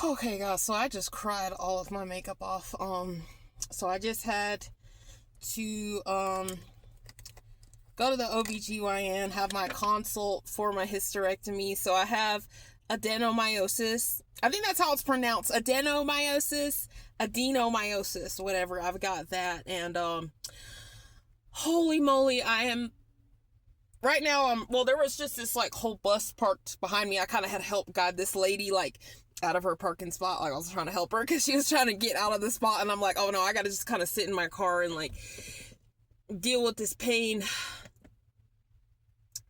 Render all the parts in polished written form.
Okay, guys, so I just cried all of my makeup off. So I just had to go to the OBGYN, have my consult for my hysterectomy. So I have adenomyosis. I think that's how it's pronounced. Adenomyosis, whatever. I've got that. And holy moly, I am right now. Well, there was just this like whole bus parked behind me. I kind of had to help guide this lady like out of her parking spot. Like I was trying to help her because she was trying to get out of the spot, and I'm like, oh no, I gotta just kind of sit in my car and like deal with this pain,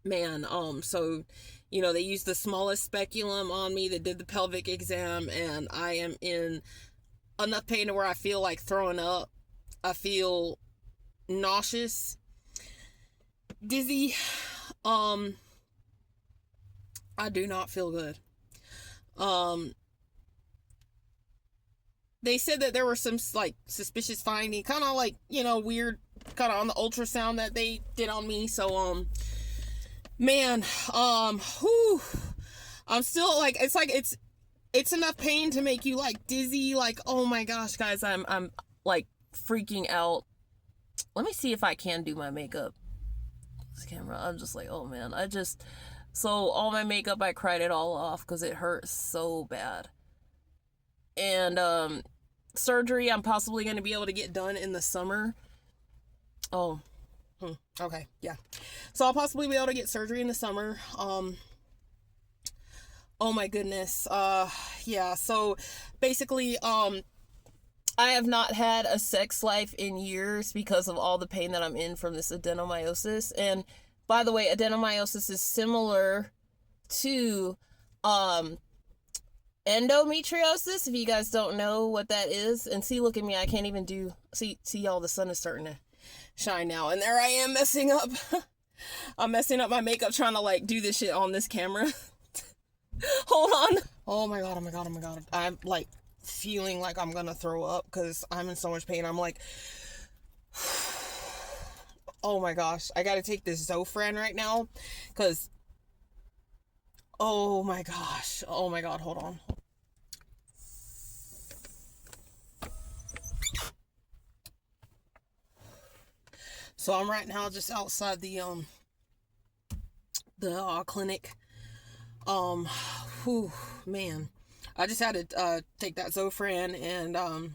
man. So they used the smallest speculum on me. They did the pelvic exam, and I am in enough pain to where I feel like throwing up. I feel nauseous, dizzy. I do not feel good. They said that there were some like suspicious finding, kind of like weird, kind of on the ultrasound that they did on me. So man, whew, I'm still like it's enough pain to make you like dizzy. Like, oh my gosh, guys, I'm like freaking out. Let me see if I can do my makeup. This camera, I'm just like, oh man, so all my makeup, I cried it all off because it hurts so bad. And surgery, I'm possibly going to be able to get done in the summer. Oh, okay, yeah. So I'll possibly be able to get surgery in the summer. Oh my goodness. Yeah. So basically, I have not had a sex life in years because of all the pain that I'm in from this adenomyosis. And by the way, adenomyosis is similar to endometriosis, if you guys don't know what that is. And see, look at me, I can't even see y'all, the sun is starting to shine now, and there I am messing up. I'm messing up my makeup trying to like do this shit on this camera. Hold on. Oh my god, oh my god, oh my god. I'm like feeling like I'm gonna throw up because I'm in so much pain. I'm like, oh my gosh, I gotta take this Zofran right now because oh my gosh, oh my god, hold on. So I'm right now just outside the clinic. Whew, man, I just had to take that Zofran, and I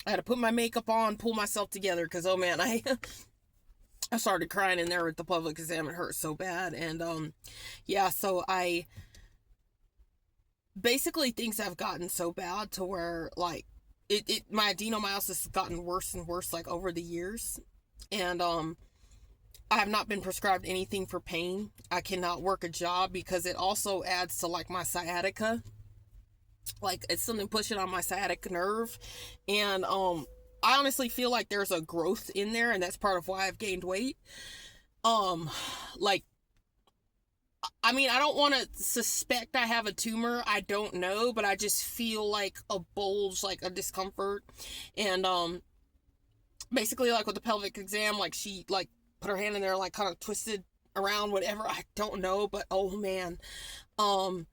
had to put my makeup on, pull myself together, because oh man, I started crying in there with the public exam. It hurt so bad. And yeah, so I basically, things have gotten so bad to where like my adenomyosis has gotten worse and worse like over the years. And I have not been prescribed anything for pain. I cannot work a job because it also adds to like my sciatica. Like it's something pushing on my sciatic nerve. And I honestly feel like there's a growth in there, and that's part of why I've gained weight. Like, I mean, I don't want to suspect I have a tumor. I don't know, but I just feel like a bulge, like a discomfort. And basically, like with the pelvic exam, like she like put her hand in there, like kind of twisted around, whatever. I don't know, but oh man, I'm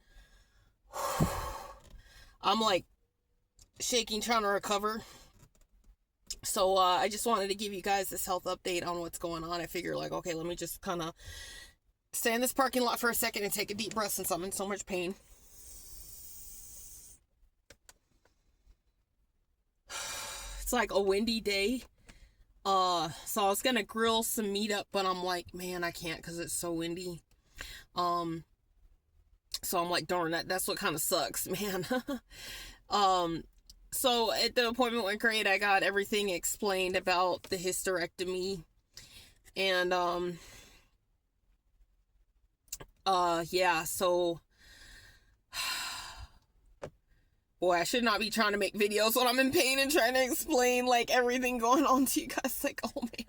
like shaking, trying to recover. So I just wanted to give you guys this health update on what's going on. I figure like, okay, let me just kind of stay in this parking lot for a second and take a deep breath since I'm in so much pain. It's like a windy day. So I was gonna grill some meat up, but I'm like, man, I can't because it's so windy. So I'm like, darn, that's what kind of sucks, man. So at the appointment went great. I got everything explained about the hysterectomy. And yeah, so boy, I should not be trying to make videos when I'm in pain and trying to explain like everything going on to you guys. Like, oh man.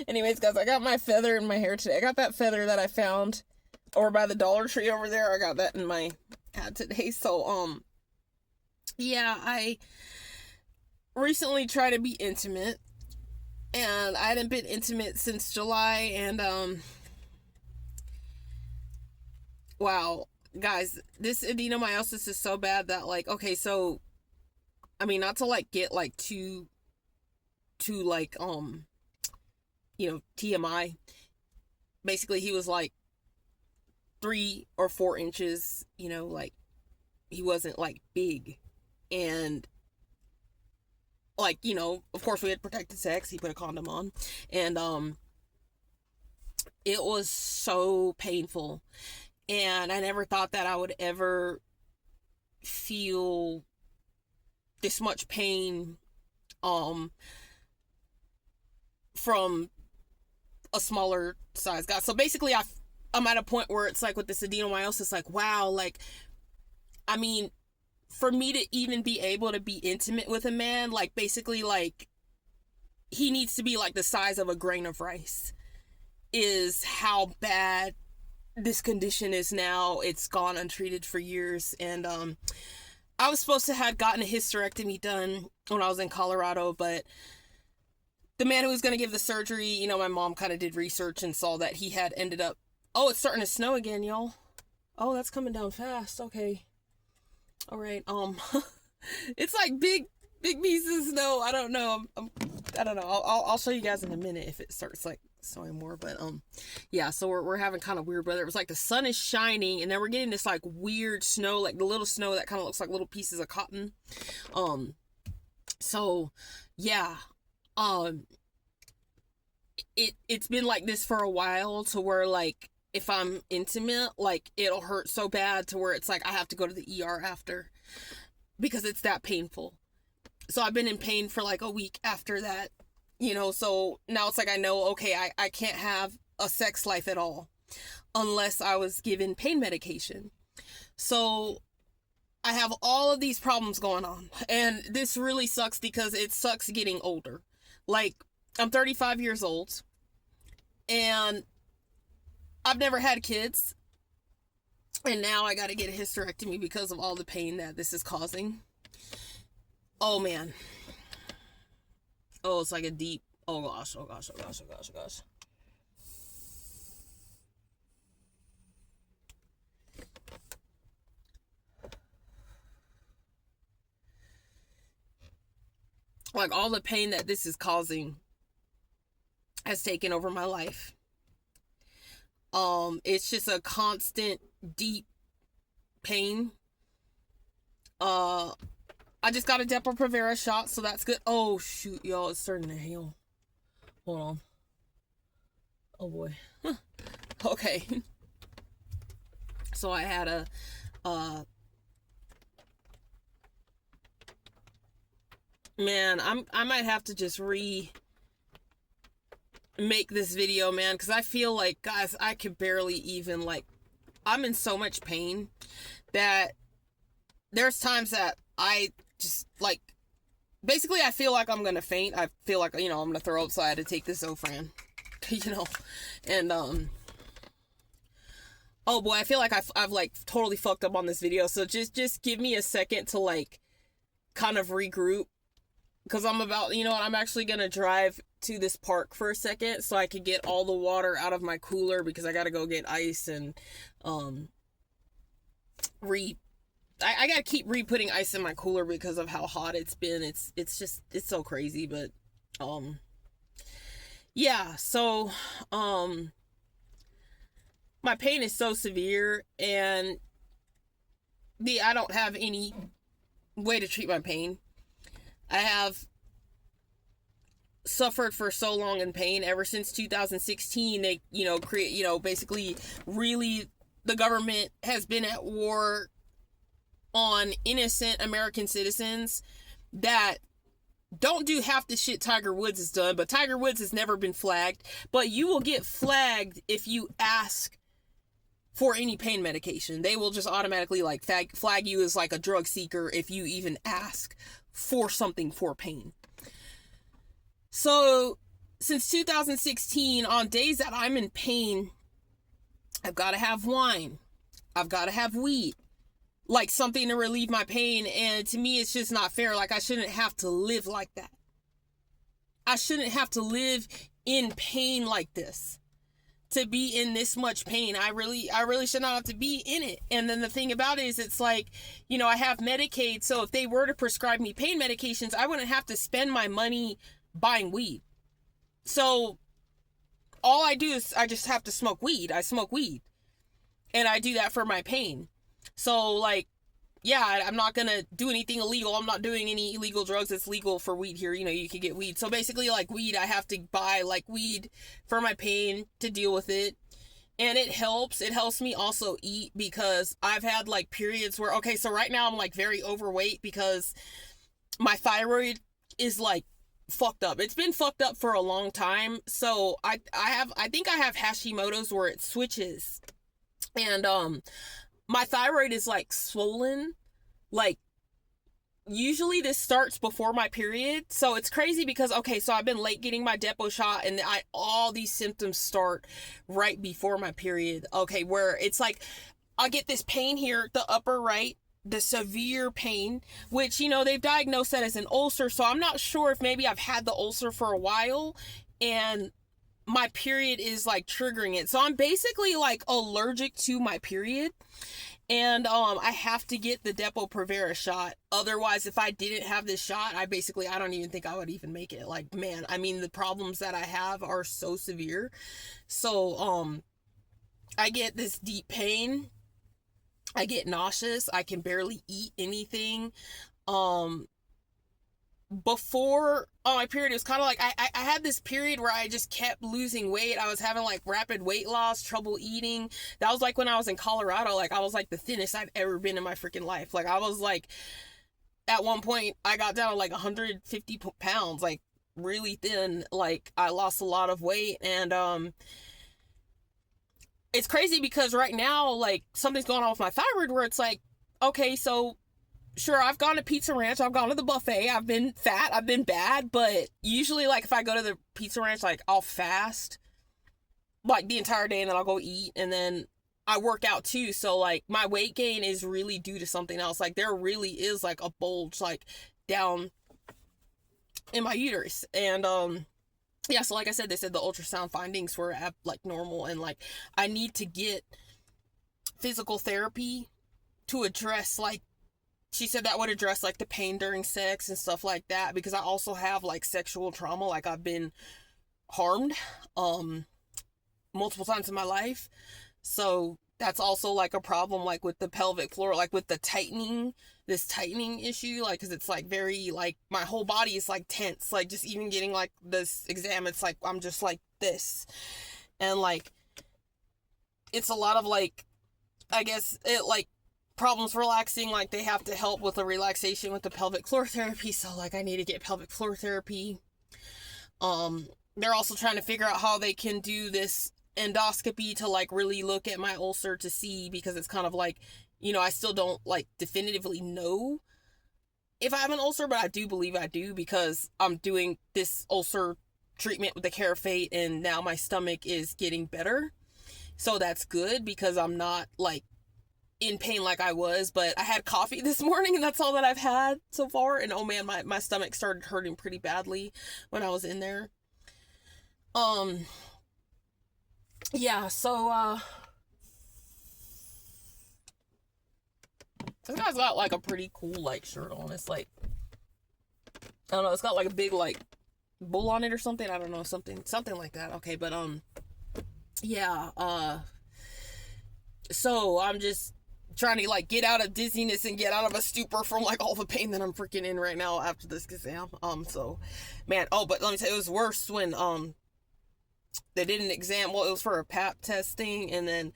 Anyways, guys, I got my feather in my hair today. I got that feather that I found over by the Dollar Tree over there. I got that in my hat today. So yeah, I recently tried to be intimate, and I hadn't been intimate since July. And wow, guys, this adenomyosis is so bad that, like, okay, so, I mean, not to, like, get, like, too, like, TMI. Basically, he was, like, 3 or 4 inches, like, he wasn't, like, big. And, like, of course we had protected sex. He put a condom on. And, it was so painful. And I never thought that I would ever feel this much pain, from a smaller size guy. So basically, I'm at a point where it's like with this adenomyosis, like, wow, like, I mean, for me to even be able to be intimate with a man, like, basically, like, he needs to be like the size of a grain of rice, is how bad this condition is now. It's gone untreated for years. And I was supposed to have gotten a hysterectomy done when I was in Colorado, but the man who was going to give the surgery, my mom kind of did research and saw that he had ended up, oh, it's starting to snow again, y'all. Oh, that's coming down fast. Okay. All right. It's like big pieces of snow. I don't know. I don't know. I'll show you guys in a minute if it starts like snowing more. But yeah. So we're having kind of weird weather. It was like the sun is shining, and then we're getting this like weird snow, like the little snow that kind of looks like little pieces of cotton. So yeah. It's been like this for a while, to where, like, if I'm intimate, like, it'll hurt so bad to where it's like I have to go to the ER after, because it's that painful. So I've been in pain for like a week after that, so now it's like I know, okay, I can't have a sex life at all unless I was given pain medication. So I have all of these problems going on, and this really sucks because it sucks getting older. Like, I'm 35 years old, and I've never had kids, and now I gotta get a hysterectomy because of all the pain that this is causing. Oh, man. Oh, it's like a deep, oh gosh. Like, all the pain that this is causing has taken over my life. It's just a constant, deep pain. I just got a Depo-Provera shot, so that's good. Oh, shoot, y'all, it's starting to hail. Hold on. Oh, boy. Okay. So I had man, I might have to just make this video, man, because I feel like, guys, I could barely even, like, I'm in so much pain that there's times that I just, like, basically I feel like I'm gonna faint. I feel like, I'm gonna throw up, so I had to take this Zofran, and oh boy, I feel like I've like totally fucked up on this video, so just give me a second to, like, kind of regroup. Because I'm about, I'm actually going to drive to this park for a second so I can get all the water out of my cooler, because I got to go get ice and, I got to keep putting ice in my cooler because of how hot it's been. It's so crazy, but, yeah, so, my pain is so severe, and I don't have any way to treat my pain. I have suffered for so long in pain ever since 2016. They, create, basically, really, the government has been at war on innocent American citizens that don't do half the shit Tiger Woods has done. But Tiger Woods has never been flagged. But you will get flagged if you ask for any pain medication. They will just automatically, like, flag you as, like, a drug seeker if you even ask for something for pain. So, since 2016, on days that I'm in pain, I've got to have wine. I've got to have weed. Like, something to relieve my pain. And to me, it's just not fair. Like, I shouldn't have to live like that. I shouldn't have to live in pain like this. to be in this much pain. I really should not have to be in it. And then the thing about it is, it's like, you know, I have Medicaid, so if they were to prescribe me pain medications, I wouldn't have to spend my money buying weed. So all I do is I just have to smoke weed. I smoke weed. And I do that for my pain. So, like, yeah, I'm not gonna do anything illegal. I'm not doing any illegal drugs. It's legal for weed here. You know, you can get weed. So basically, like, weed, I have to buy, like, weed for my pain to deal with it. And it helps. It helps me also eat, because I've had, like, periods where, okay, so right now I'm, like, very overweight because my thyroid is, like, fucked up. It's been fucked up for a long time. So I think I have Hashimoto's, where it switches. And, my thyroid is, like, swollen. Like, usually this starts before my period. So it's crazy because, okay, so I've been late getting my depot shot, and all these symptoms start right before my period. Okay, where it's like, I get this pain here, the upper right, the severe pain, which, you know, they've diagnosed that as an ulcer. So I'm not sure if maybe I've had the ulcer for a while, and my period is, like, triggering it. So I'm basically, like, allergic to my period. And I have to get the Depo-Provera shot. Otherwise, if I didn't have this shot, I don't even think I would even make it. Like, man, I mean, the problems that I have are so severe. So I get this deep pain. I get nauseous. I can barely eat anything. Before my period, it was kind of like I had this period where I just kept losing weight. I was having, like, rapid weight loss, trouble eating. That was, like, when I was in Colorado. Like, I was, like, the thinnest I'd ever been in my freaking life. Like, I was, like, at one point I got down to, like, 150 pounds, like, really thin. Like, I lost a lot of weight. And it's crazy because right now, like, something's going on with my thyroid where it's like, okay, so sure, I've gone to Pizza Ranch, I've gone to the buffet, I've been fat, I've been bad, but usually, like, if I go to the Pizza Ranch, like, I'll fast, like, the entire day, and then I'll go eat, and then I work out too. So, like, my weight gain is really due to something else. Like, there really is, like, a bulge, like, down in my uterus. And yeah, so like I said, they said the ultrasound findings were like normal, and, like, I need to get physical therapy to address, like, she said that would address, like, the pain during sex and stuff like that, because I also have, like, sexual trauma. Like, I've been harmed multiple times in my life. So that's also, like, a problem, like, with the pelvic floor, like, with the tightening, this tightening issue, like, because it's, like, very, like, my whole body is, like, tense. Like, just even getting, like, this exam, it's like I'm just like this. And, like, it's a lot of, like, I guess it, like, problems relaxing. Like, they have to help with the relaxation with the pelvic floor therapy. So, like, I need to get pelvic floor therapy. They're also trying to figure out how they can do this endoscopy to, like, really look at my ulcer to see, because it's kind of like, you know, I still don't, like, definitively know if I have an ulcer, but I do believe I do, because I'm doing this ulcer treatment with the Carafate, and now my stomach is getting better. So that's good, because I'm not, like, in pain like I was. But I had coffee this morning, and that's all that I've had so far. And oh man, my stomach started hurting pretty badly when I was in there. Yeah, so this guy's got, like, a pretty cool, like, shirt on. It's like, I don't know, it's got, like, a big, like, bull on it or something. I don't know, something like that. Okay, but yeah, so I'm just trying to, like, get out of dizziness and get out of a stupor from, like, all the pain that I'm freaking in right now after this exam. So, man, oh, but let me tell you, it was worse when, they did an exam. Well, it was for a pap testing, and then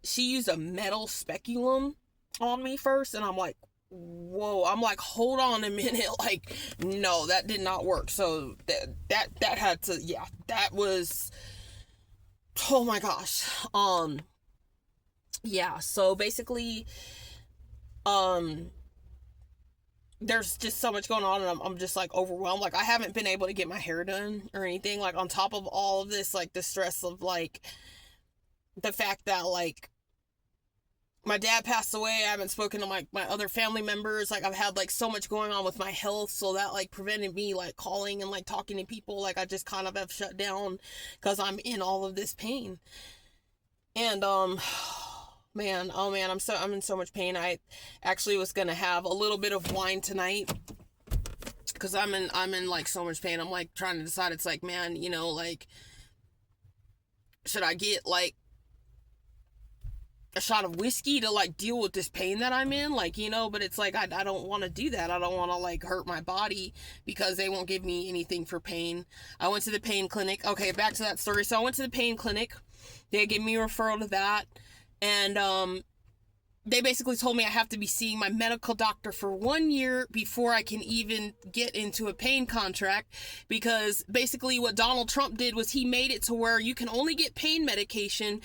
she used a metal speculum on me first, and I'm like, whoa. I'm like, hold on a minute. Like, no, that did not work. So that had to, yeah, that was, oh my gosh. Yeah, so basically, there's just so much going on, and I'm just, like, overwhelmed. Like, I haven't been able to get my hair done or anything, like, on top of all of this, like, the stress of, like, the fact that, like, my dad passed away. I haven't spoken to my other family members. Like, I've had like so much going on with my health, so that like prevented me like calling and like talking to people. Like, I just kind of have shut down because I'm in all of this pain. And man, oh man, I'm in so much pain. I actually was gonna have a little bit of wine tonight because I'm in like so much pain. I'm like trying to decide. It's like, man, you know, like, should I get like a shot of whiskey to like deal with this pain that I'm in, like, you know? But it's like, I don't want to do that. I don't want to like hurt my body because they won't give me anything for pain. I went to the pain clinic. Okay, back to that story. So I went to the pain clinic. They gave me a referral to that, and they basically told me I have to be seeing my medical doctor for 1 year before I can even get into a pain contract, because basically what Donald Trump did was he made it to where you can only get pain medication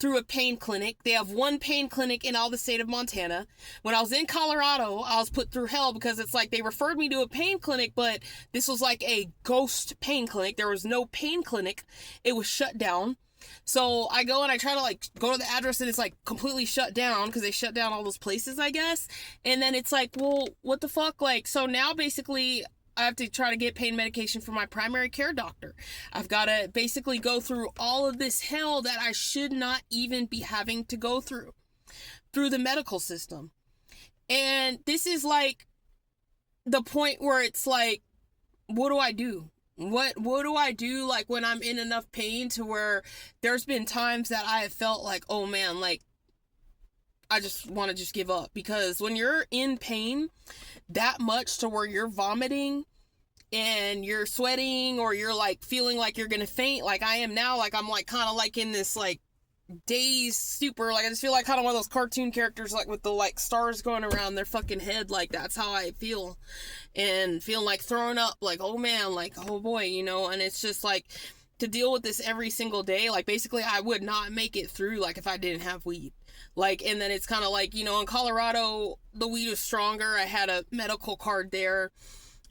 through a pain clinic. They have one pain clinic in all the state of Montana. When I was in Colorado, I was put through hell because it's like they referred me to a pain clinic, but this was like a ghost pain clinic. There was no pain clinic. It was shut down. So I go and I try to like go to the address and it's like completely shut down because they shut down all those places, I guess. And then it's like, well, what the fuck? Like, so now basically I have to try to get pain medication from my primary care doctor. I've got to basically go through all of this hell that I should not even be having to go through the medical system. And this is like the point where it's like, what do I do? What do I do, like, when I'm in enough pain to where there's been times that I have felt like, oh man, like, I just want to just give up. Because when you're in pain that much to where you're vomiting and you're sweating or you're like feeling like you're gonna faint, like I am now, like I'm like kind of like in this like dazed stupor, like I just feel like kind of one of those cartoon characters, like with the like stars going around their fucking head. Like that's how I feel, and feeling like throwing up, like, oh man, like, oh boy, you know. And it's just like to deal with this every single day. Like basically I would not make it through like if I didn't have weed. Like, and then it's kind of like, you know, in Colorado the weed is stronger. I had a medical card there,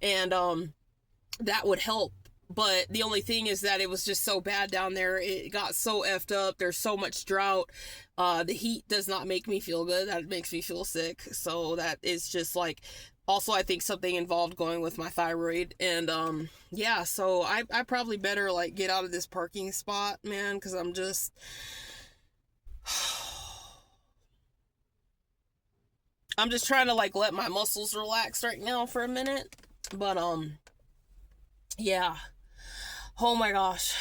and that would help. But the only thing is that it was just so bad down there. It got so effed up. There's so much drought. The heat does not make me feel good. That makes me feel sick. So that is just like, also I think something involved going with my thyroid. And yeah, so I probably better like get out of this parking spot, man, because I'm just I'm just trying to like let my muscles relax right now for a minute. But yeah. Oh my gosh.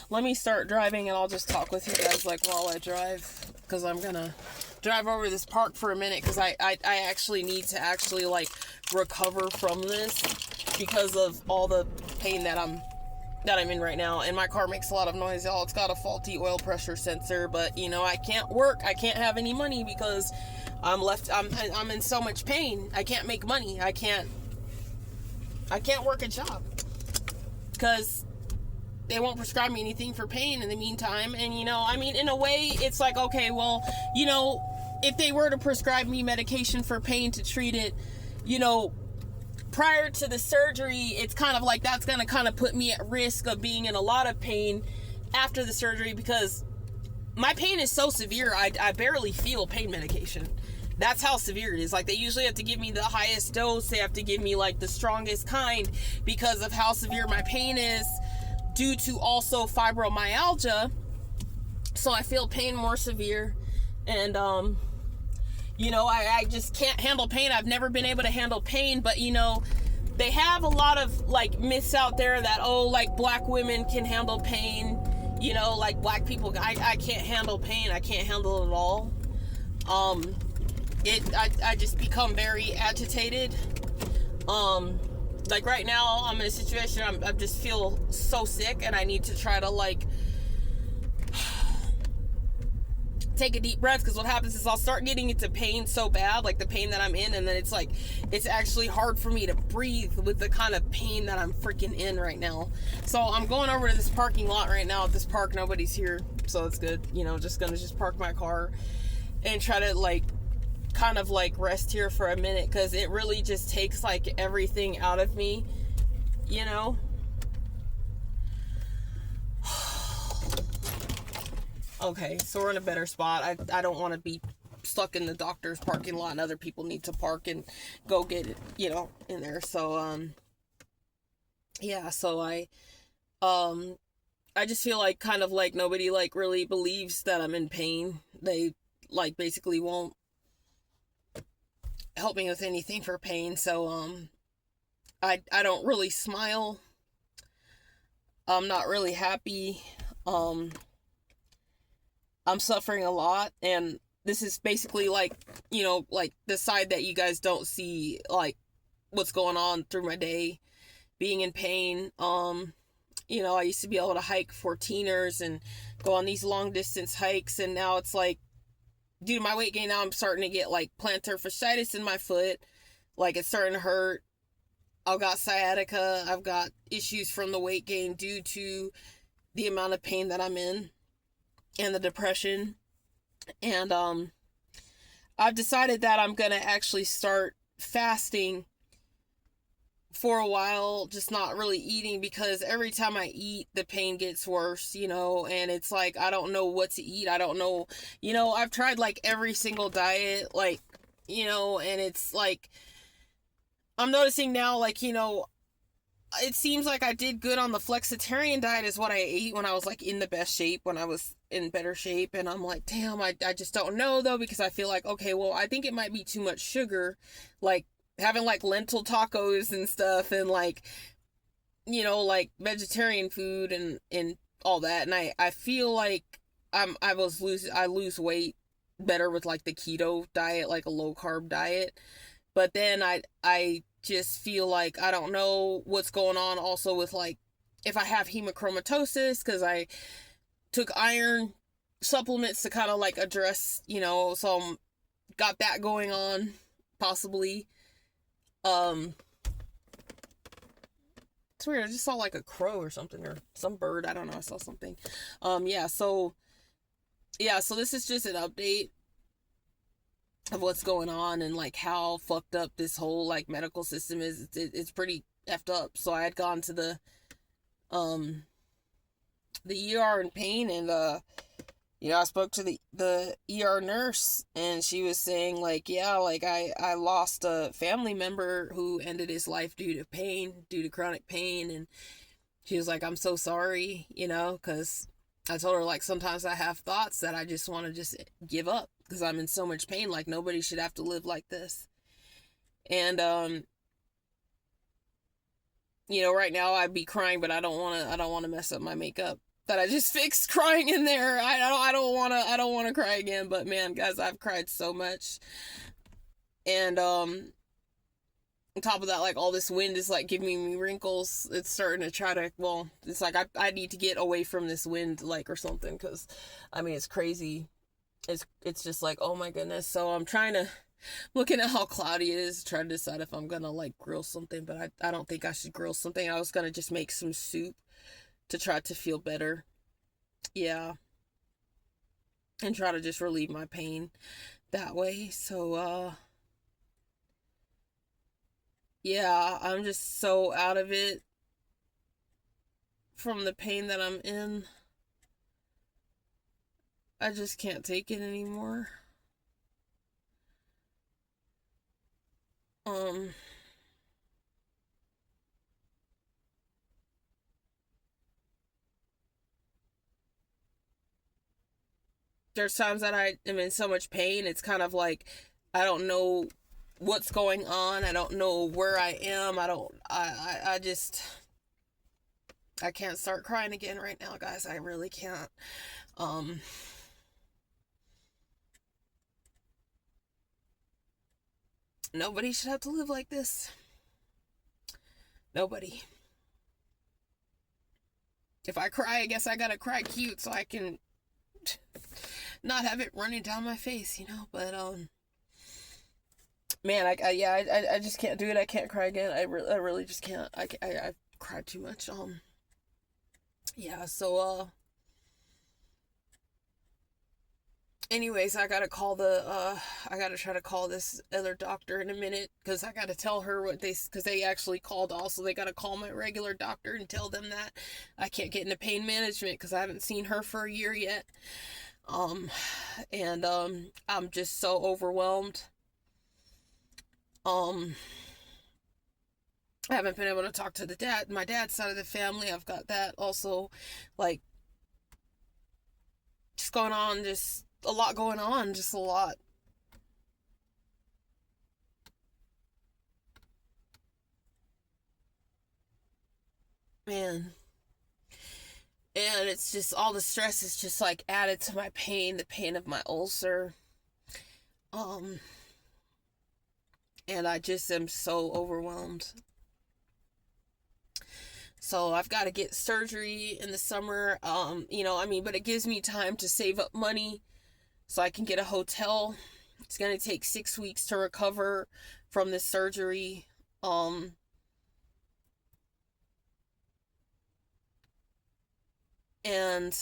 Let me start driving and I'll just talk with you guys like while I drive, because I'm gonna drive over to this park for a minute, because I actually need to actually like recover from this because of all the pain that I'm in right now. And my car makes a lot of noise, y'all. It's got a faulty oil pressure sensor, but you know, I can't work, I can't have any money because I'm in so much pain. I can't make money. I can't work a job because they won't prescribe me anything for pain in the meantime. And you know, I mean, in a way it's like, okay, well, you know, if they were to prescribe me medication for pain to treat it, you know, prior to the surgery, it's kind of like that's going to kind of put me at risk of being in a lot of pain after the surgery, because my pain is so severe, I barely feel pain medication. That's how severe it is. Like, they usually have to give me the highest dose. They have to give me like the strongest kind because of how severe my pain is, due to also fibromyalgia. So I feel pain more severe. And you know, I just can't handle pain. I've never been able to handle pain. But you know, they have a lot of like myths out there that, oh, like black women can handle pain, you know, like black people. I can't handle pain. I can't handle it at all. I just become very agitated. Like right now I'm in a situation, I just feel so sick, and I need to try to like take a deep breath, because what happens is I'll start getting into pain so bad, like the pain that I'm in, and then it's like, it's actually hard for me to breathe with the kind of pain that I'm freaking in right now. So I'm going over to this parking lot right now. At this park, nobody's here, so it's good. You know, just gonna park my car and try to like kind of like rest here for a minute, because it really just takes like everything out of me, you know. Okay, so we're in a better spot. I don't want to be stuck in the doctor's parking lot and other people need to park and go get it, in there. So yeah, so I just feel like kind of like nobody like really believes that I'm in pain. They like basically won't help me with anything for pain. So I don't really smile. I'm not really happy. I'm suffering a lot, and this is basically like, like the side that you guys don't see, like what's going on through my day, being in pain. I used to be able to hike 14ers and go on these long distance hikes, and now it's like, due to my weight gain, now I'm starting to get like plantar fasciitis in my foot. Like, it's starting to hurt. I've got sciatica. I've got issues from the weight gain due to the amount of pain that I'm in and the depression. And I've decided that I'm gonna actually start fasting for a while, just not really eating, because every time I eat, the pain gets worse, and it's like, I don't know what to eat. I don't know, I've tried like every single diet, like, and it's like, I'm noticing now, like, it seems like I did good on the flexitarian diet is what I ate when I was like in the best shape, when I was in better shape. And I'm like, damn, I just don't know though, because I feel like, okay, well, I think it might be too much sugar, like having like lentil tacos and stuff, and like, like vegetarian food and all that. And I feel like I lose weight better with like the keto diet, like a low carb diet. But then I just feel like I don't know what's going on also with like if I have hemochromatosis, because I took iron supplements to kind of like address, so got that going on, possibly. It's weird. I just saw like a crow or something, or some bird. I don't know. I saw something. So this is just an update of what's going on and like how fucked up this whole like medical system is. It's pretty effed up. So I had gone to the ER in pain, and I spoke to the ER nurse, and she was saying like, yeah, like I lost a family member who ended his life due to chronic pain. And she was like, I'm so sorry, because I told her like sometimes I have thoughts that I just want to just give up because I'm in so much pain. Like, nobody should have to live like this. And right now I'd be crying, but I don't want to mess up my makeup that I just fixed crying in there. I don't want to cry again. But man, guys, I've cried so much. And on top of that, like, all this wind is like giving me wrinkles. It's starting to it's like I need to get away from this wind, like, or something, because I mean, it's crazy. It's just like, oh my goodness. So I'm looking at how cloudy it is, trying to decide if I'm gonna like grill something, but I don't think I should grill something. I was gonna just make some soup to try to feel better. Yeah. And try to just relieve my pain that way. So yeah, I'm just so out of it from the pain that I'm in. I just can't take it anymore. There's times that I am in so much pain, it's kind of like I don't know what's going on. I don't know where I am. I just I can't start crying again right now, guys. I really can't. Nobody should have to live like this. Nobody. If I cry, I guess I gotta cry cute so I can not have it running down my face, but man, I just can't do it. I can't cry again. I really just can't. I cried too much. Yeah, so anyways, I gotta try to call this other doctor in a minute, because I gotta tell her because they actually called also. They gotta call my regular doctor and tell them that I can't get into pain management because I haven't seen her for a year yet. Um, and I'm just so overwhelmed. Um, I haven't been able to talk to my dad's side of the family. I've got that also, like, just going on, just a lot going on, just a lot. Man. And it's just all the stress is just like added to my pain, the pain of my ulcer. Um, and I just am so overwhelmed. So I've got to get surgery in the summer. But it gives me time to save up money so I can get a hotel. It's going to take 6 weeks to recover from this surgery. And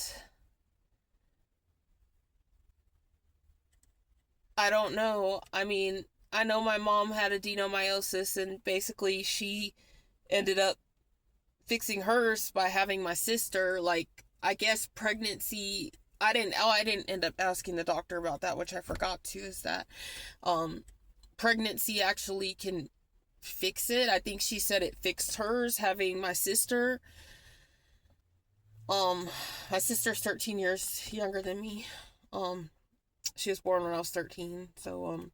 I don't know. I mean, I know my mom had adenomyosis, and basically she ended up fixing hers by having my sister. Like, I guess pregnancy, I didn't end up asking the doctor about that, which I forgot to, is that pregnancy actually can fix it. I think she said it fixed hers having my sister. My sister's 13 years younger than me. She was born when I was 13. So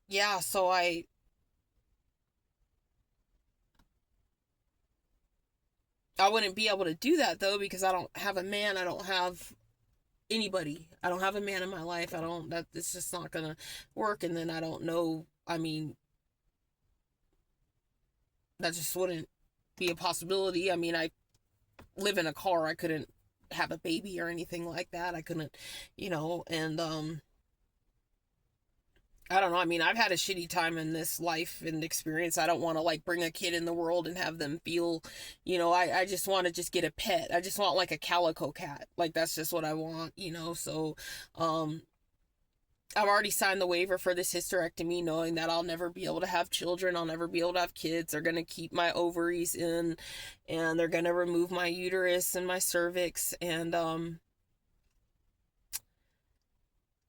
yeah, so I wouldn't be able to do that though, because I don't have a man, I don't have anybody. I don't have a man in my life. It's just not gonna work. And then I don't know, I mean, that just wouldn't be a possibility. I mean, I live in a car. I couldn't have a baby or anything like that. I couldn't, and I don't know. I mean, I've had a shitty time in this life and experience. I don't want to like bring a kid in the world and have them feel, I just want to just get a pet. I just want like a calico cat. Like, that's just what I want, so I've already signed the waiver for this hysterectomy, knowing that I'll never be able to have children. I'll never be able to have kids. They're going to keep my ovaries in, and they're going to remove my uterus and my cervix. And,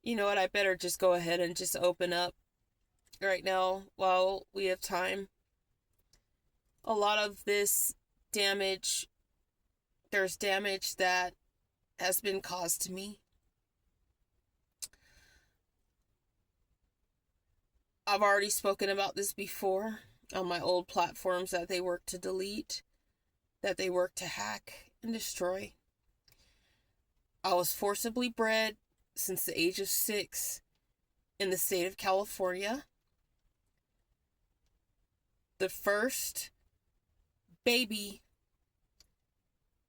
you know what? I better just go ahead and just open up right now while we have time. A lot of this damage, there's damage that has been caused to me. I've already spoken about this before on my old platforms, that they work to delete, that they work to hack and destroy. I was forcibly bred since the age of 6 in the state of California. The first baby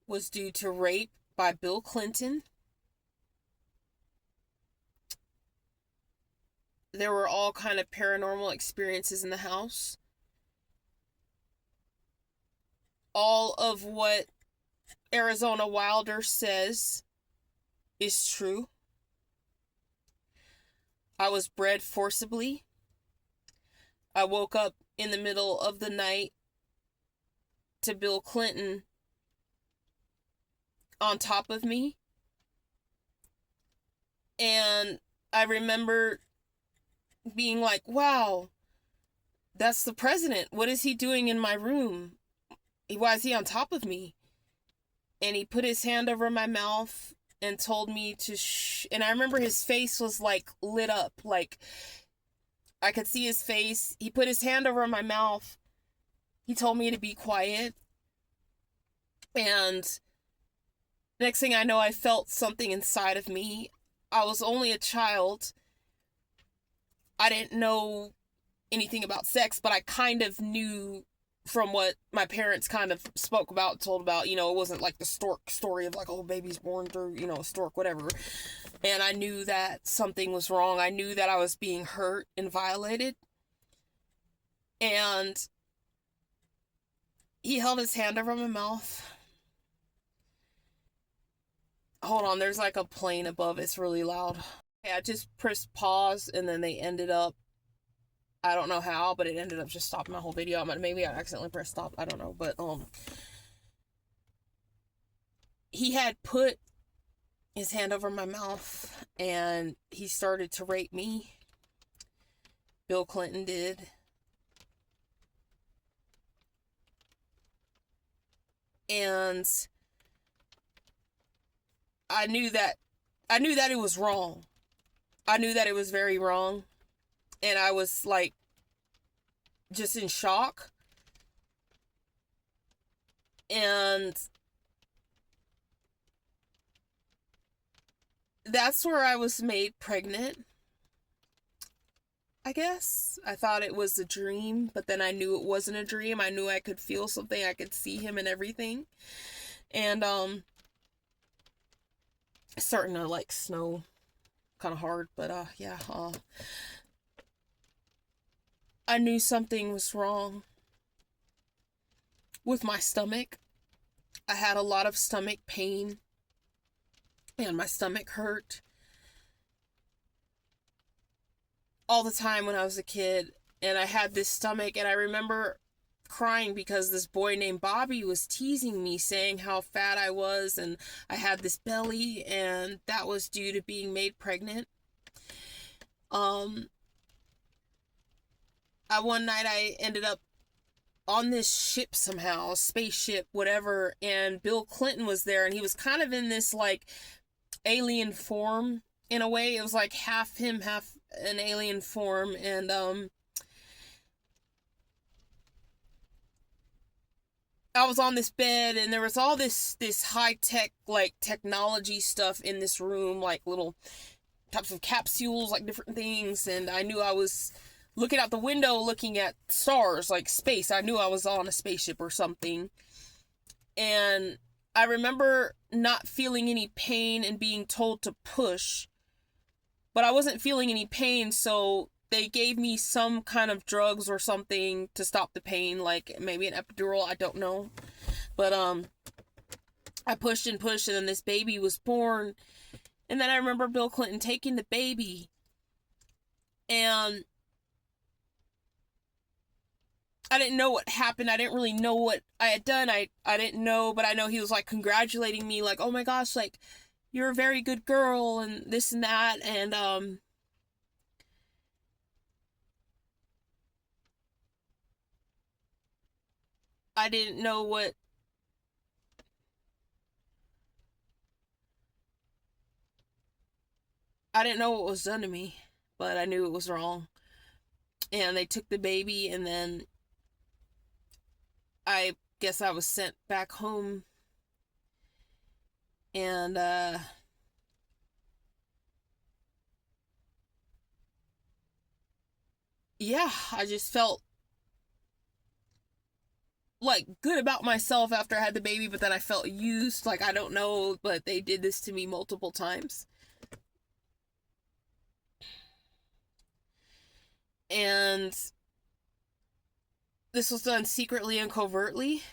was due to rape by Bill Clinton. There were all kind of paranormal experiences in the house. All of what Arizona Wilder says is true. I was bred forcibly. I woke up in the middle of the night to Bill Clinton on top of me. And I remember being like, wow, that's the president. What is he doing in my room? Why is he on top of me? And he put his hand over my mouth and told me to shh. And I remember his face was like lit up. Like, I could see his face. He put his hand over my mouth. He told me to be quiet. And next thing I know, I felt something inside of me. I was only a child. I didn't know anything about sex, but I kind of knew from what my parents kind of spoke about, told about, it wasn't like the stork story of like, oh, baby's born through, a stork, whatever. And I knew that something was wrong. I knew that I was being hurt and violated. And he held his hand over my mouth. Hold on, there's like a plane above. It's really loud. Okay, I just pressed pause, and then they ended up, I don't know how, but it ended up just stopping my whole video. Maybe I accidentally pressed stop. I don't know. But he had put his hand over my mouth and he started to rape me. Bill Clinton did. And I knew that it was wrong. I knew that it was very wrong. And I was like just in shock. And that's where I was made pregnant, I guess. I thought it was a dream, but then I knew it wasn't a dream. I knew I could feel something. I could see him and everything. And it's starting to like snow kind of hard, but yeah. I knew something was wrong with my stomach. I had a lot of stomach pain and my stomach hurt all the time when I was a kid. And I had this stomach, and I remember crying because this boy named Bobby was teasing me, saying how fat I was and I had this belly, and that was due to being made pregnant. One night I ended up on this ship somehow, spaceship, whatever, and Bill Clinton was there, and he was kind of in this like alien form in a way. It was like half him, half an alien form, and I was on this bed, and there was all this high-tech like technology stuff in this room, like little types of capsules, like different things, and I knew I was looking out the window looking at stars, like space. I knew I was on a spaceship or something. And I remember not feeling any pain and being told to push, but I wasn't feeling any pain, so they gave me some kind of drugs or something to stop the pain, like maybe an epidural, I don't know. But I pushed and pushed, and then this baby was born. And then I remember Bill Clinton taking the baby, and I didn't know what happened. I didn't really know what I had done. I didn't know, but I know he was like congratulating me, like, oh my gosh, like, you're a very good girl, and this and that, and I didn't know what was done to me, but I knew it was wrong. And they took the baby, and then I guess I was sent back home. And yeah, I just felt like good about myself after I had the baby, but then I felt used. Like, I don't know, but they did this to me multiple times. And this was done secretly and covertly.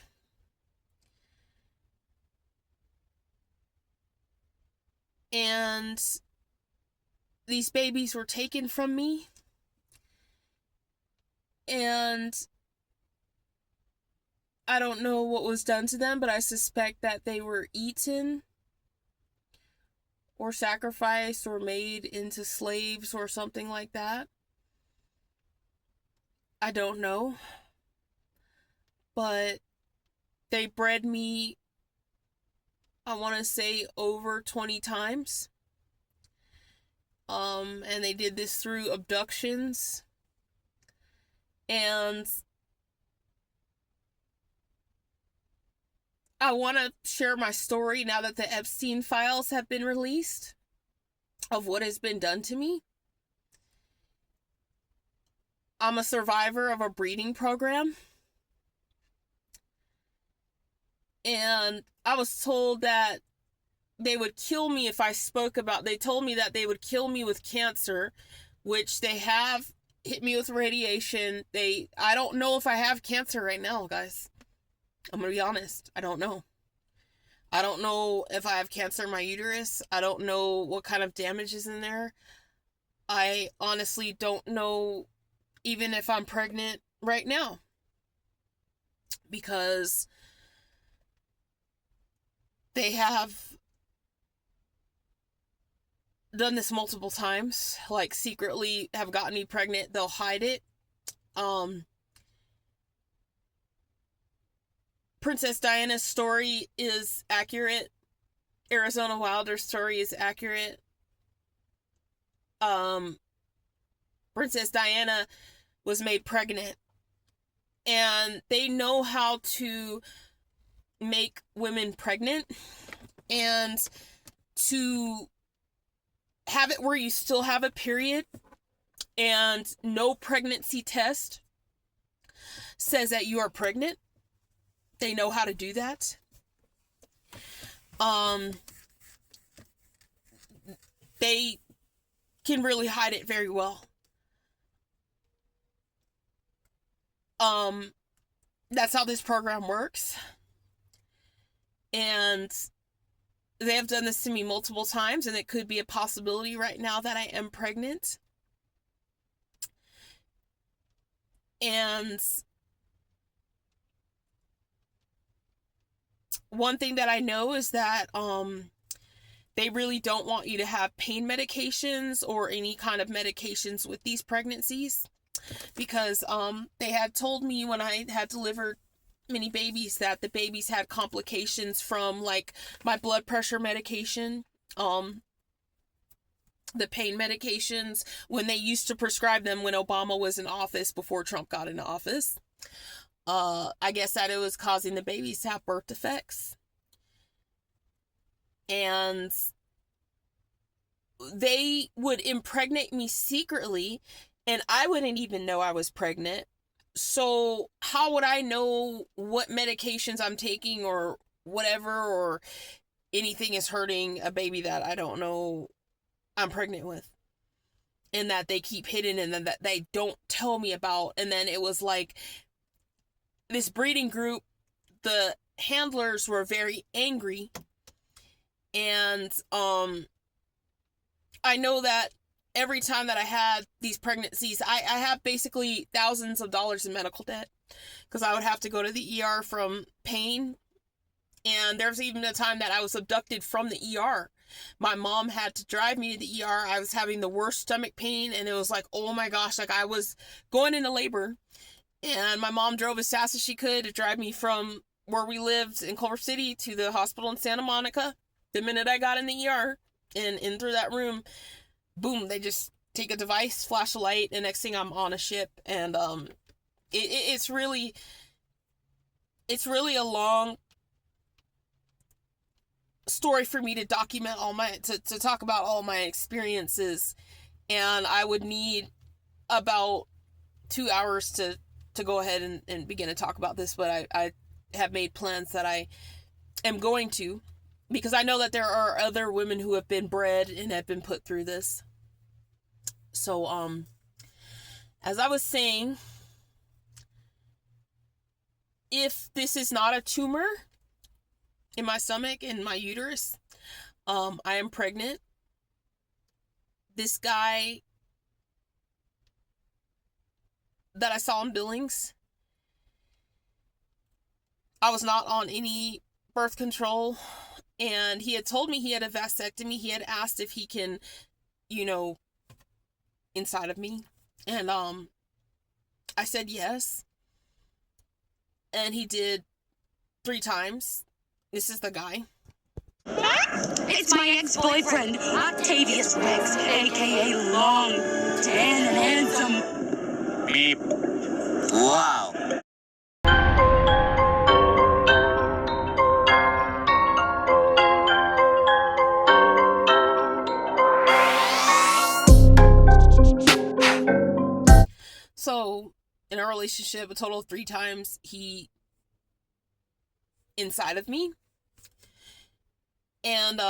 And these babies were taken from me. And I don't know what was done to them, but I suspect that they were eaten or sacrificed or made into slaves or something like that. I don't know. But they bred me, I want to say, over 20 times. And they did this through abductions. And I want to share my story now that the Epstein files have been released of what has been done to me. I'm a survivor of a breeding program. And I was told that they would kill me if I spoke about... They told me that they would kill me with cancer, which they have hit me with radiation. I don't know if I have cancer right now, guys. I'm gonna be honest. I don't know. I don't know if I have cancer in my uterus. I don't know what kind of damage is in there. I honestly don't know even if I'm pregnant right now. Because they have done this multiple times, like secretly have gotten me pregnant. They'll hide it. Princess Diana's story is accurate. Arizona Wilder's story is accurate. Princess Diana was made pregnant, and they know how to make women pregnant and to have it where you still have a period and no pregnancy test says that you are pregnant. They know how to do that. They can really hide it very well. That's how this program works. And they have done this to me multiple times, and it could be a possibility right now that I am pregnant. And one thing that I know is that they really don't want you to have pain medications or any kind of medications with these pregnancies, because they had told me when I had delivered many babies that the babies had complications from like my blood pressure medication, the pain medications, when they used to prescribe them when Obama was in office before Trump got into office. I guess that it was causing the babies to have birth defects. And they would impregnate me secretly, and I wouldn't even know I was pregnant. So how would I know what medications I'm taking or whatever, or anything is hurting a baby that I don't know I'm pregnant with, and that they keep hidden and then that they don't tell me about? And then it was like this breeding group, the handlers were very angry. And I know that every time that I had these pregnancies, I have basically thousands of dollars in medical debt, because I would have to go to the ER from pain. And there's even a time that I was abducted from the ER. My mom had to drive me to the ER. I was having the worst stomach pain, and it was like, oh my gosh, like I was going into labor. And my mom drove as fast as she could to drive me from where we lived in Culver City to the hospital in Santa Monica. The minute I got in the ER and in through that room, boom, they just take a device, flash a light, and next thing I'm on a ship. And it's really a long story for me to document all my, to talk about all my experiences. And I would need about 2 hours to go ahead and begin to talk about this, but I have made plans that I am going to, because I know that there are other women who have been bred and have been put through this. So, as I was saying, if this is not a tumor in my stomach, in my uterus, I am pregnant. This guy that I saw in Billings, I was not on any birth control, and he had told me he had a vasectomy. He had asked if he can, inside of me, and I said yes, and he did 3 times. This is the guy. It's my ex-boyfriend, Octavius Rex, a.k.a. Long, Tan, and Handsome. Beep. Wow. So, in a relationship, a total of 3 times, he inside of me. And,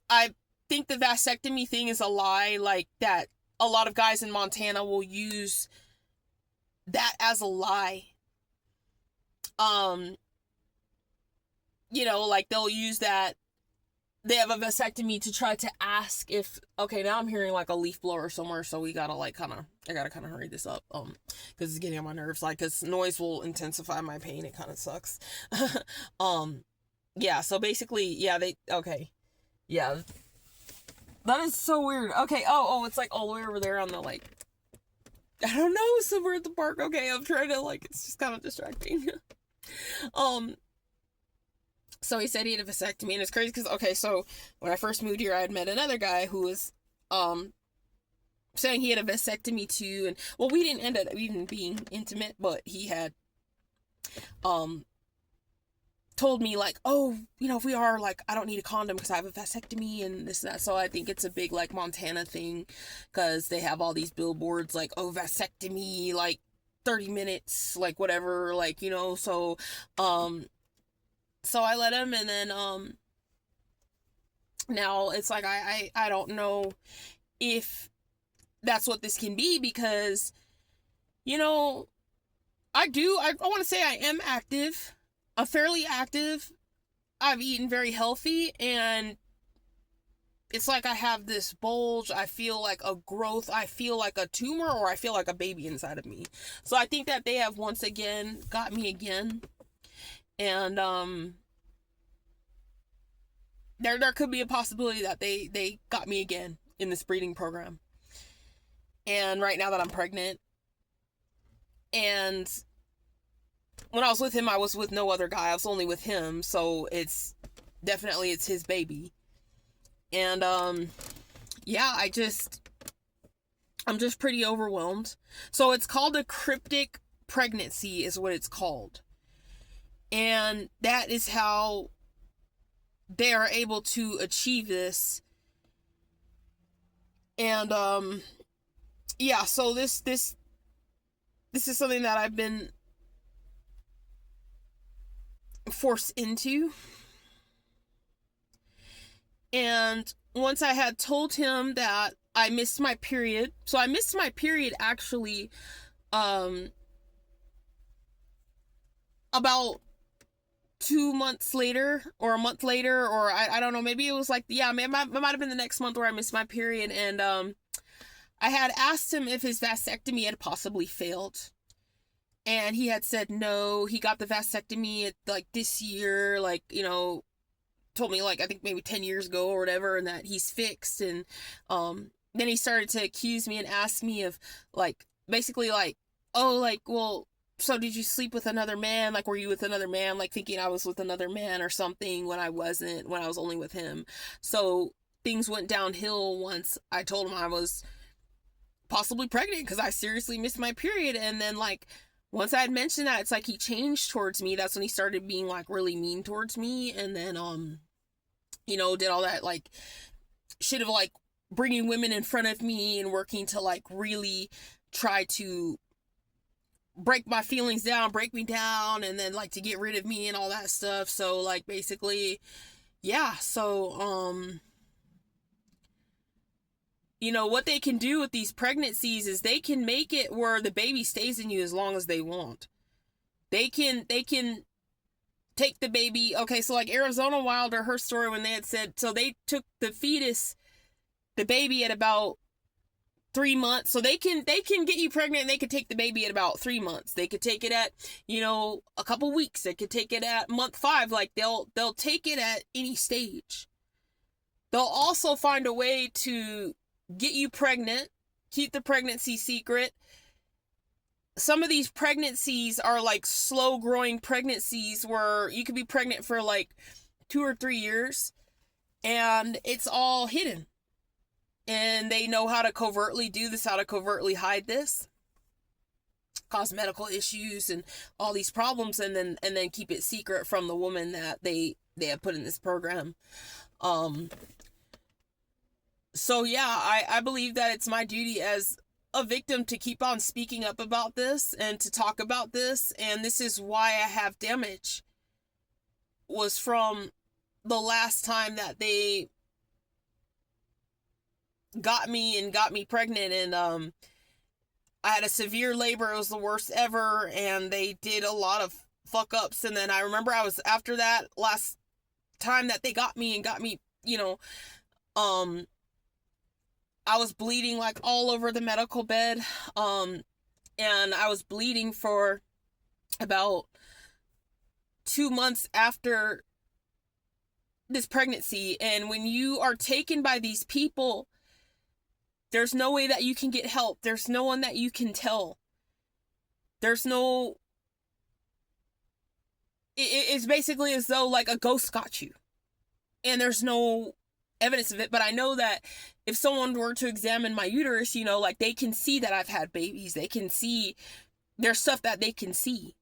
I think the vasectomy thing is a lie, like that a lot of guys in Montana will use that as a lie. Like they'll use that they have a vasectomy to try to ask if, okay, now I'm hearing like a leaf blower somewhere, so we gotta I gotta kind of hurry this up, because it's getting on my nerves, like, because noise will intensify my pain. It kind of sucks. Yeah, so basically, yeah, okay. Yeah. That is so weird. Okay, oh, it's like all the way over there on the, like, I don't know, somewhere at the park. Okay, I'm trying to, like, it's just kind of distracting. So he said he had a vasectomy, and it's crazy because, okay, so when I first moved here, I had met another guy who was, saying he had a vasectomy too, and, well, we didn't end up even being intimate, but he had, told me, like, oh, you know, if we are, like, I don't need a condom because I have a vasectomy and this and that. So I think it's a big, like, Montana thing, because they have all these billboards, like, oh, vasectomy, like, 30 minutes, like, whatever, like, you know. So I let him, and then now it's like, I don't know if that's what this can be, because, you know, I want to say I am active. I'm fairly active. I've eaten very healthy, and it's like I have this bulge. I feel like a growth. I feel like a tumor, or I feel like a baby inside of me. So I think that they have once again got me again. And there could be a possibility that they got me again in this breeding program. And right now that I'm pregnant, and when I was with him, I was with no other guy. I was only with him, so it's his baby. And yeah, I'm just pretty overwhelmed. So it's called a cryptic pregnancy is what it's called. And that is how they are able to achieve this. And yeah, so this is something that I've been forced into. And once I had told him that I missed my period, so I missed my period actually about 2 months later, or a month later, or I don't know, maybe it was like, yeah, it might have been the next month where I missed my period. And I had asked him if his vasectomy had possibly failed, and he had said no. He got the vasectomy like this year, like, you know, told me, like, I think maybe 10 years ago or whatever, and that he's fixed. And then he started to accuse me and ask me of, like, basically, like, oh, like, well, so did you sleep with another man? Like, were you with another man? Like, thinking I was with another man or something when I wasn't, when I was only with him. So things went downhill once I told him I was possibly pregnant, because I seriously missed my period. And then, like, once I had mentioned that, it's like he changed towards me. That's when he started being, like, really mean towards me. And then, you know, did all that, like, shit of, like, bringing women in front of me and working to, like, really try to break my feelings down, break me down, and then, like, to get rid of me and all that stuff. So, like, basically, yeah, so, you know, what they can do with these pregnancies is they can make it where the baby stays in you as long as they want. They can take the baby. Okay, so, like, Arizona Wilder, her story, when they had said, so they took the fetus, the baby, at about 3 months. So they can get you pregnant, and they could take the baby at about 3 months. They could take it at, you know, a couple weeks. They could take it at month 5. Like, they'll take it at any stage. They'll also find a way to get you pregnant, keep the pregnancy secret. Some of these pregnancies are, like, slow growing pregnancies where you could be pregnant for, like, 2 or 3 years, and it's all hidden. And they know how to covertly do this, how to covertly hide this, cause medical issues and all these problems, and then keep it secret from the woman that they have put in this program. So yeah, I believe that it's my duty as a victim to keep on speaking up about this and to talk about this. And this is why I have damage, was from the last time that they got me pregnant. And I had a severe labor. It was the worst ever, and they did a lot of fuck ups. And then I remember after that last time that they got me, you know, I was bleeding, like, all over the medical bed, and I was bleeding for about 2 months after this pregnancy, and when you are taken by these people, there's no way that you can get help. There's no one that you can tell. There's no... It's basically as though like a ghost got you. And there's no evidence of it. But I know that if someone were to examine my uterus, like they can see that I've had babies. They can see... There's stuff that they can see.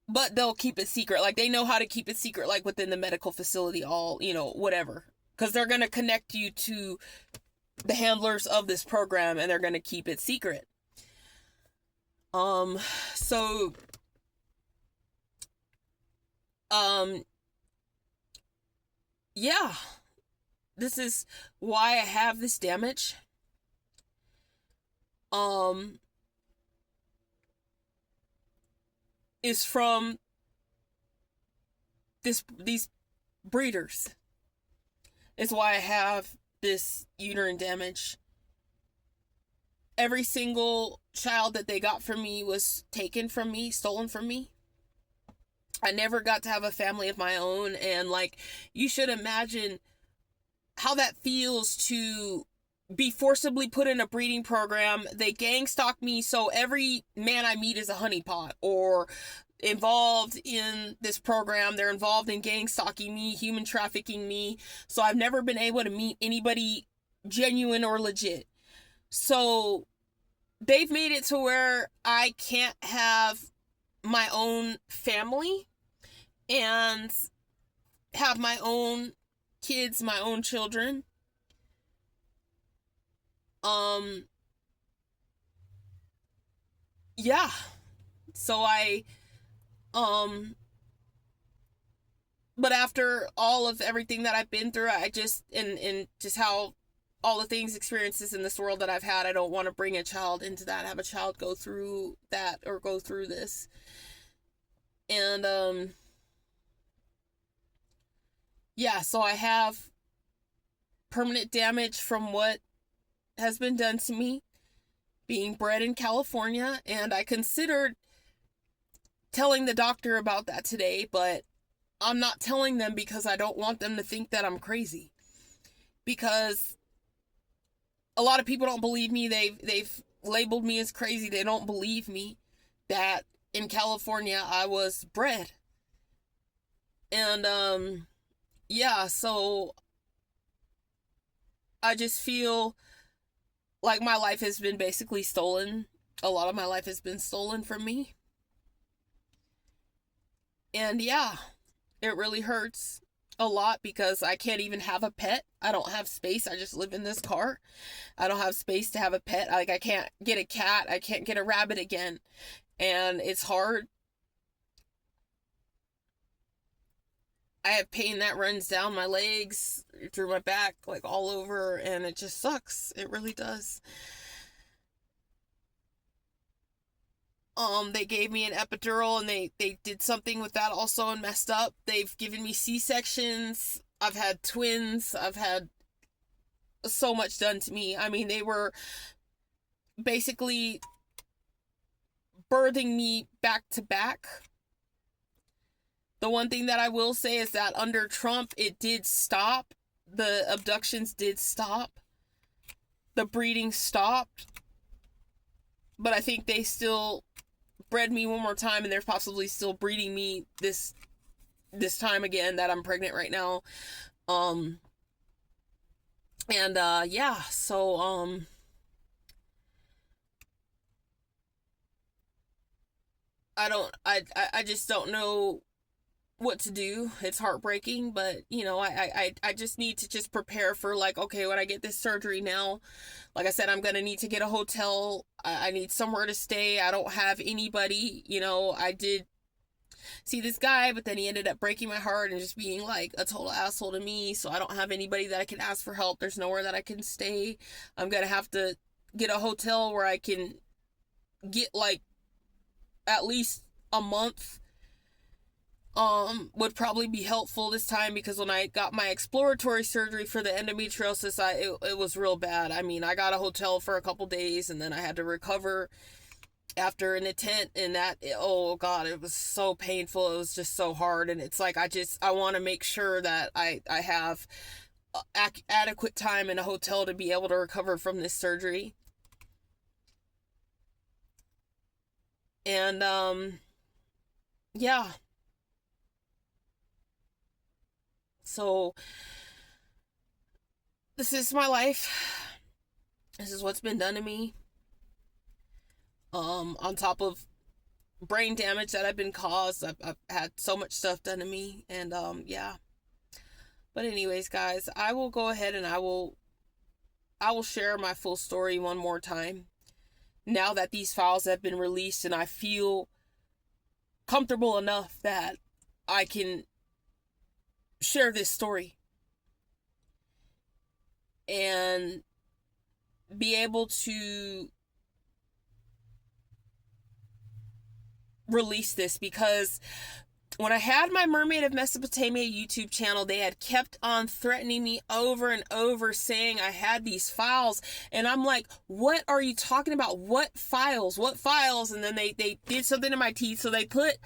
But they'll keep it secret. Like, they know how to keep it secret, like, within the medical facility, all, whatever. Because they're going to connect you to the handlers of this program, and they're going to keep it secret. So... Yeah. This is why I have this damage. Is from these breeders. It's why I have this uterine damage. Every single child that they got from me was taken from me, stolen from me. I never got to have a family of my own, and like, you should imagine how that feels to be forcibly put in a breeding program. They gang stalk me, so every man I meet is a honeypot, or involved in this program. They're involved in gang stalking me, human trafficking me, so I've never been able to meet anybody genuine or legit. So they've made it to where I can't have my own family and have my own kids, my own children. Yeah. So but after all of everything that I've been through, I just, and just how all the experiences in this world that I've had, I don't want to bring a child into that, have a child go through that, or go through this. And, yeah, so I have permanent damage from what has been done to me, being bred in California, and I considered telling the doctor about that today, but I'm not telling them because I don't want them to think that I'm crazy. Because a lot of people don't believe me. They've labeled me as crazy. They don't believe me that in California I was bred. And yeah, so I just feel like my life has been basically stolen. A lot of my life has been stolen from me. And yeah, it really hurts a lot because I can't even have a pet. I don't have space. I just live in this car. I don't have space to have a pet. Like, I can't get a cat. I can't get a rabbit again. And it's hard. I have pain that runs down my legs, through my back, like all over, and it just sucks. It really does. They gave me an epidural, and they did something with that also and messed up. They've given me C-sections. I've had twins. I've had so much done to me. I mean, they were basically birthing me back to back. The one thing that I will say is that under Trump, it did stop. The abductions did stop. The breeding stopped. But I think they still bred me one more time, and they're possibly still breeding me this time again that I'm pregnant right now. Yeah, so, I just don't know what to do. It's heartbreaking, but I just need to just prepare for, like, okay, when I get this surgery now, like I said, I'm gonna need to get a hotel. I need somewhere to stay. I don't have anybody. I did see this guy, but then he ended up breaking my heart and just being like a total asshole to me, so I don't have anybody that I can ask for help. There's nowhere that I can stay. I'm gonna have to get a hotel where I can get like at least a month. Would probably be helpful this time, because when I got my exploratory surgery for the endometriosis, it was real bad. I mean, I got a hotel for a couple days, and then I had to recover after an attempt, and that, oh God, it was so painful. It was just so hard. And it's like, I want to make sure that I have adequate time in a hotel to be able to recover from this surgery. And, yeah. So, this is my life. This is what's been done to me. On top of brain damage that I've been caused, I've had so much stuff done to me, and yeah. But anyways, guys, I will go ahead and I will share my full story one more time. Now that these files have been released, and I feel comfortable enough that I can share this story and be able to release this, because when I had my Mermaid of Mesopotamia YouTube channel, they had kept on threatening me over and over, saying I had these files. And I'm like, what are you talking about? What files? What files? And then they did something to my teeth. So they put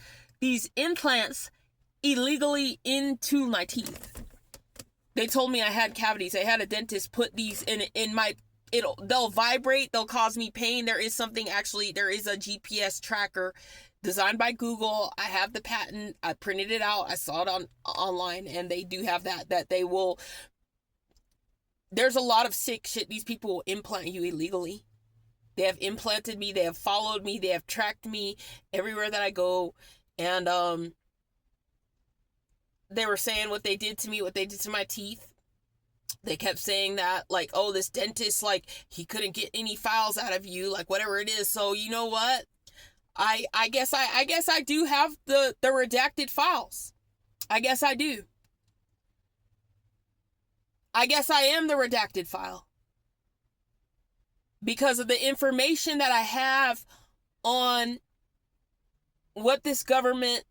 these implants illegally into my teeth. They told me I had cavities. They had a dentist put these in my, they'll vibrate. They'll cause me pain. There is a GPS tracker designed by Google. I have the patent. I printed it out. I saw it online, and they do have that they will. There's a lot of sick shit. These people will implant you illegally. They have implanted me. They have followed me. They have tracked me everywhere that I go. And they were saying what they did to me, what they did to my teeth. They kept saying that, like, oh, this dentist, like, he couldn't get any files out of you, like, whatever it is. So, you know what? I guess I do have the redacted files. I guess I do. I guess I am the redacted file. Because of the information that I have on what this government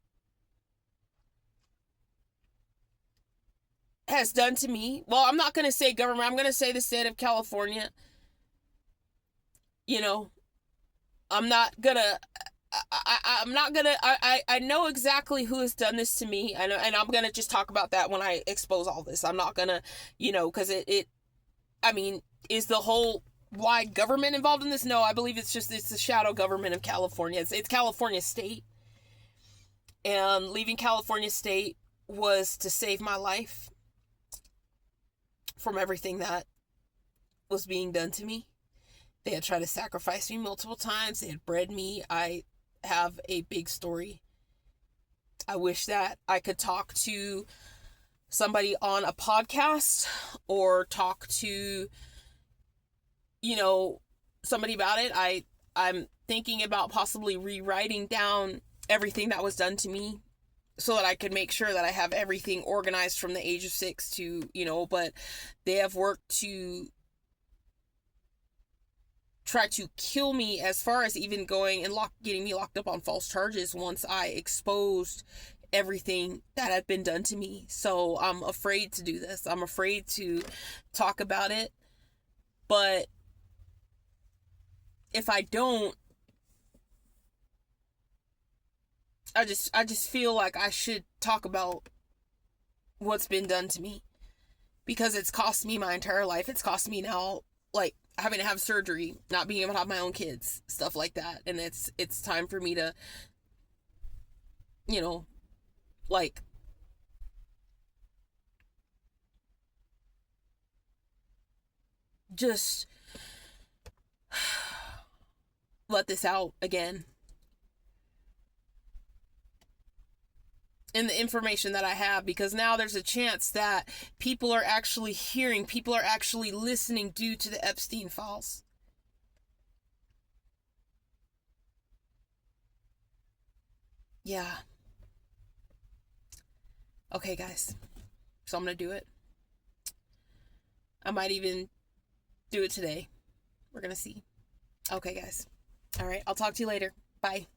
has done to me. Well, I'm not going to say government. I'm going to say the state of California. You know, I'm not going to... I know exactly who has done this to me. I know, and I'm going to just talk about that when I expose all this. I'm not going to, because is the whole wide government involved in this? No, I believe it's the shadow government of California. It's California state. And leaving California state was to save my life from everything that was being done to me. They had tried to sacrifice me multiple times. They had bred me. I have a big story. I wish that I could talk to somebody on a podcast or talk to, somebody about it. I'm thinking about possibly rewriting down everything that was done to me so that I could make sure that I have everything organized from the age of 6 to, but they have worked to try to kill me, as far as even going and getting me locked up on false charges once I exposed everything that had been done to me. So I'm afraid to do this. I'm afraid to talk about it. But if I don't, I just feel like I should talk about what's been done to me, because it's cost me my entire life. It's cost me now, like, having to have surgery, not being able to have my own kids, stuff like that. And it's time for me to, just let this out again. And the information that I have, because now there's a chance that people are actually hearing, people are actually listening due to the Epstein files. Yeah. Okay, guys. So I'm going to do it. I might even do it today. We're going to see. Okay, guys. All right. I'll talk to you later. Bye.